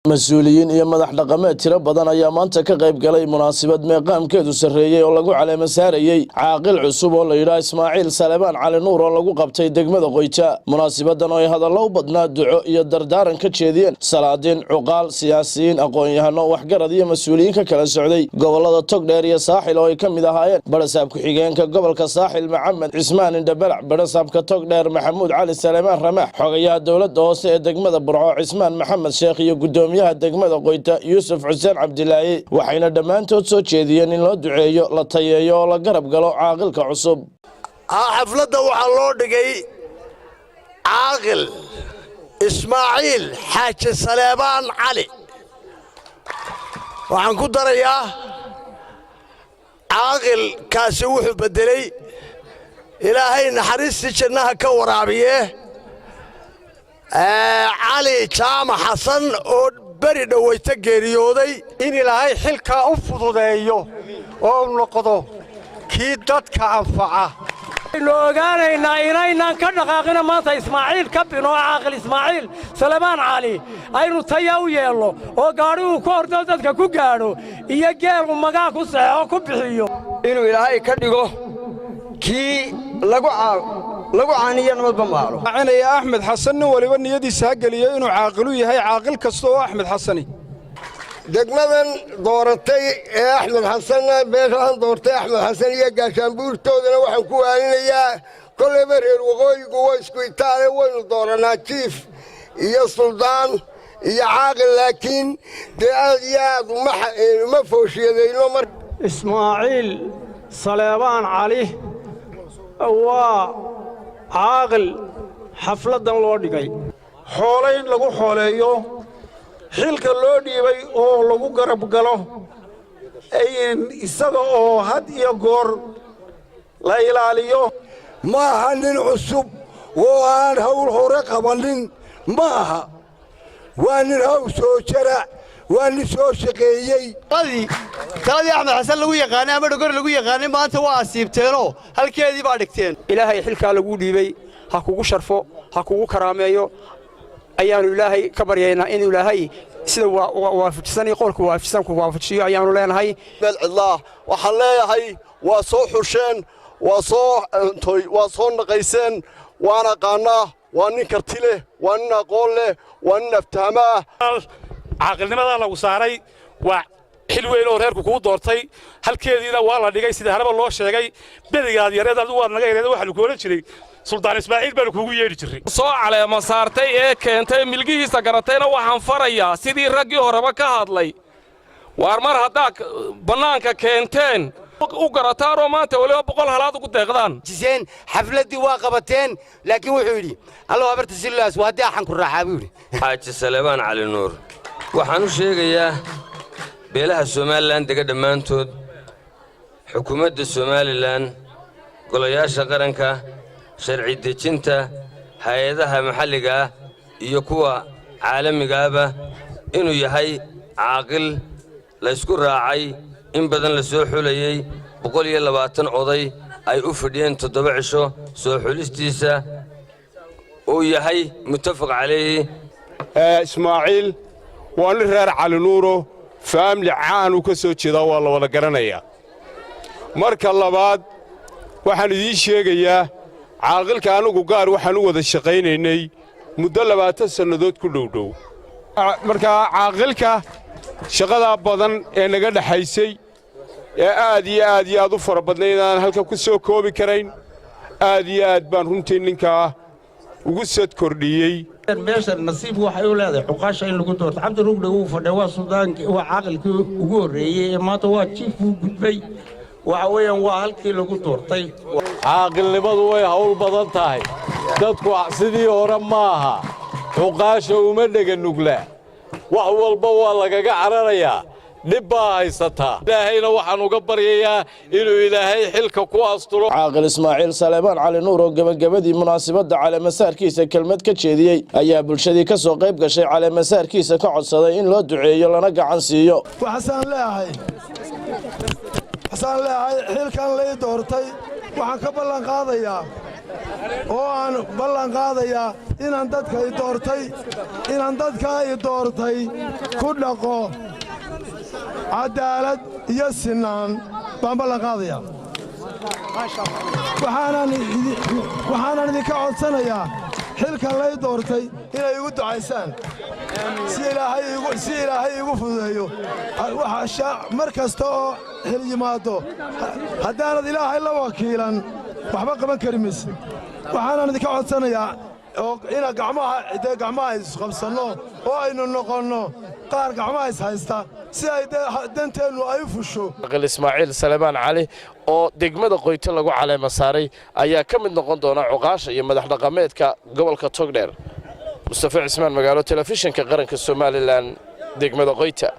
مسؤولين iyo madax dhaqameed tiro badan ayaa maanta ka qayb galay munaasabad meeqaamkeedu sareeyay oo lagu caleema saarayay caaqil cusub oo la yiraahdo Ismaaciil Salebaan Cali Nuur oo lagu qabtay degmada Qoyta munaasabadan oo ay hadallo u badnaa duco iyo dardaaran ka jeediyeen salaadiin cuqaal siyaasiyiin aqoon-yahano waxgarad iyo mas'uuliyiin ka kala socday gobolada Togdheer iyo Saaxil oo ay ka mid ahaayeen barasaab ku xigeenka gobolka Saaxil Maxamed Cismaan Indhabalac barasaabka Togdheer Maxamuud Cali Salebaan Ramax xogayaha dawladda hoose ee degmada Burco Cismaan Maxamed Sheekh iyo gudoomiyaha degmada Qoyta Yuusuf Xuseen Cabdilaahi waxayna dhamaantood soo jeediyeen in loo duceeyo la tayeeyo oo la garab galo caaqilka cusub xafladda waxa loo dhigay caaqil Ismaaciil Xaaji Salebaan Cali waxaan ku darayaa caaqil kaasi wuxuu bedelay ilaahay naxariista jannaha ka waraabiye علي جامع حسن oo bari dhawayta geeriyooday in ilaahay xilka u fududeeyo oo noqdo kii dadka anfaca loo ogaanaynaa inaynan ka dhaqaaqina maanta Ismaaciil ka bino caaqil Ismaaciil Salebaan Cali aynu tayo u yeelo oo gaari uu ku ordo dadka ku gaaro iyo geel uu magac ku saxo ku bixiyo inuu ilaahay ka dhigo kii lagu caaniyo nabad bamaalo macanaya Axmed Xasan waliba niyadiisa galiyo inuu caaqil u yahay caaqil kasto oo Axmed Xasani degmadan dooratay ee Axmed Xasan beeshan doortay Axmed Xasan iyo gaashaanbuurtoodana waxaan ku waalinayaa koleba reer waqooyigu way isku itaale waynu dooranaa jiif iyo suldaan iyo caaqil laakiin aad iyo aad uma fooshiyeedayno mar Ismaaciil Salebaan Cali waa caaqil xafladan loo dhigay xoolayn lagu xooleeyo xilka loo dhiibay oo lagu garab galo isaga oo had iyo goor la ilaaliyo ma aha nin cusub oo aan hawl hore qabanin ma aha waa nin hawl soo jara waa nin soo shaqeeyey taladii Axmed Xasan lagu yaqaanay ama dhogor lagu yaqaanay maanta waa asiibteenoo halkeedii baa dhigteen ilaahay xilka lagu dhiibay ha kugu sharfo ha kugu karaameeyo ayaanu ilaahay ka baryaynaa in ilaahay sida waafajisan qolka waafajisan ku waafajiyo ayaanu leenahay Allah waxaan leeyahay waa soo xusheen waa soo naqayseen waana qaana waa nin karti leh waa nin aqoon leh waa nin aftahama caaqilnimada lagu saaray waa xil weyn oo reerku ku doortay halkeediina waa la dhigay sida haraba loo sheegay badigaad yareedad waa naga yareed waxa lagu oran jiray Sultaan Ismaaciil baan kuugu yeeri jiray soo caleema saartay ee keentay milgihiisa garatayna waxaan farayaa sidii raggii horeba ka hadlay waar mar hadda banaanka keenteen u garataan oo maanta waliba 100 halaad ugu deeqdaan jiseen xafladii waa qabateen laakiin wuxuu yiri Allah habarta sillaas waa daaxan ku raaxaa buu yiri Xaaji Salebaan Cali Nuur waxaan u sheegayaa beelaha Soomaaliland dega dhamaantood xukuumadda Soomaaliland golayaasha qaranka sharci dejinta hay'adaha maxalliga iyo kuwa caalamiga ah inuu yahay caaqil la isku raacay in badan la soo xulayay 120 oday ay u fadhiyeen 7 cisho soo xulistiisa oo yahay muttafaq calayhi Ismaaciil waa nin reer Cali Nuuro family caan uu ka soo jeeda waa la wada garanaya marka labaad waxaan idin sheegayaa caaqilka anigu gaar waxaan u wada shaqaynaynay muddo 20 sanadood ku dhowdhow marka caaqilka shaqada badan ee naga dhaxaysay ee aad iyo aad u farabadnaydaan halka ku soo koobi karayn aad iyo aad baan runtii ninka ugu sad kordhiyay meeshan nasiib waxay u leedahay xuqaasha in lagu doorto cabdi rugdhe uu fadhiyo waa suudaankii waa caaqilkii ugu horeeyay ee maanta waa chief uu gudbay waxa weeyaan waa halkii lagu doortay caaqilnimadu way hawl badan tahay dadku sidii hore maaha xuqaasha uma dhaga nugla wax walba waa lagaga cararayaa dhib baa haysataa ilaahayna waxaan uga baryayaa inuu ilaahay xilka ku asturo caaqil Ismaaciil Salebaan Cali Nuur oo gabagabadii munaasabada caleema saarkiisa kelmad ka jeediyay ayaa bulshadii ka soo qayb gashay caleema saarkiisa ka codsaday in loo duceeyo lana gacan siiyo waxaan leeyahay xilkan la doortay waxaan ka ballan qaadayaa oo aan ballan qaadayaa inaan dadka ay doortay ku dhaqo cadaalad iyo sinaan baan ballan qaadayaa waxaanan idinka codsanayaa xilkan lay doortay inay igu ducaysaan si ilaahay igu fududeeyo mar kasta oo xil yimaado haddaanad ilaahay la wakiilan waxba qaban kari mayse waxaanan idinka codsanayaa ina gacmaha isqabsanno oo aynu noqonno qaar gacmaha is haysta si ay danteennu ay u fusho. Ismaaciil Salebaan Cali oo degmada Qoyta lagu caleema saaray ayaa ka mid noqon doona cuqaasha iyo madax dhaqameedka gobolka Togdheer. Mustafa Cismaan, magaalo telefishinka qaranka Somaliland, degmada Qoyta.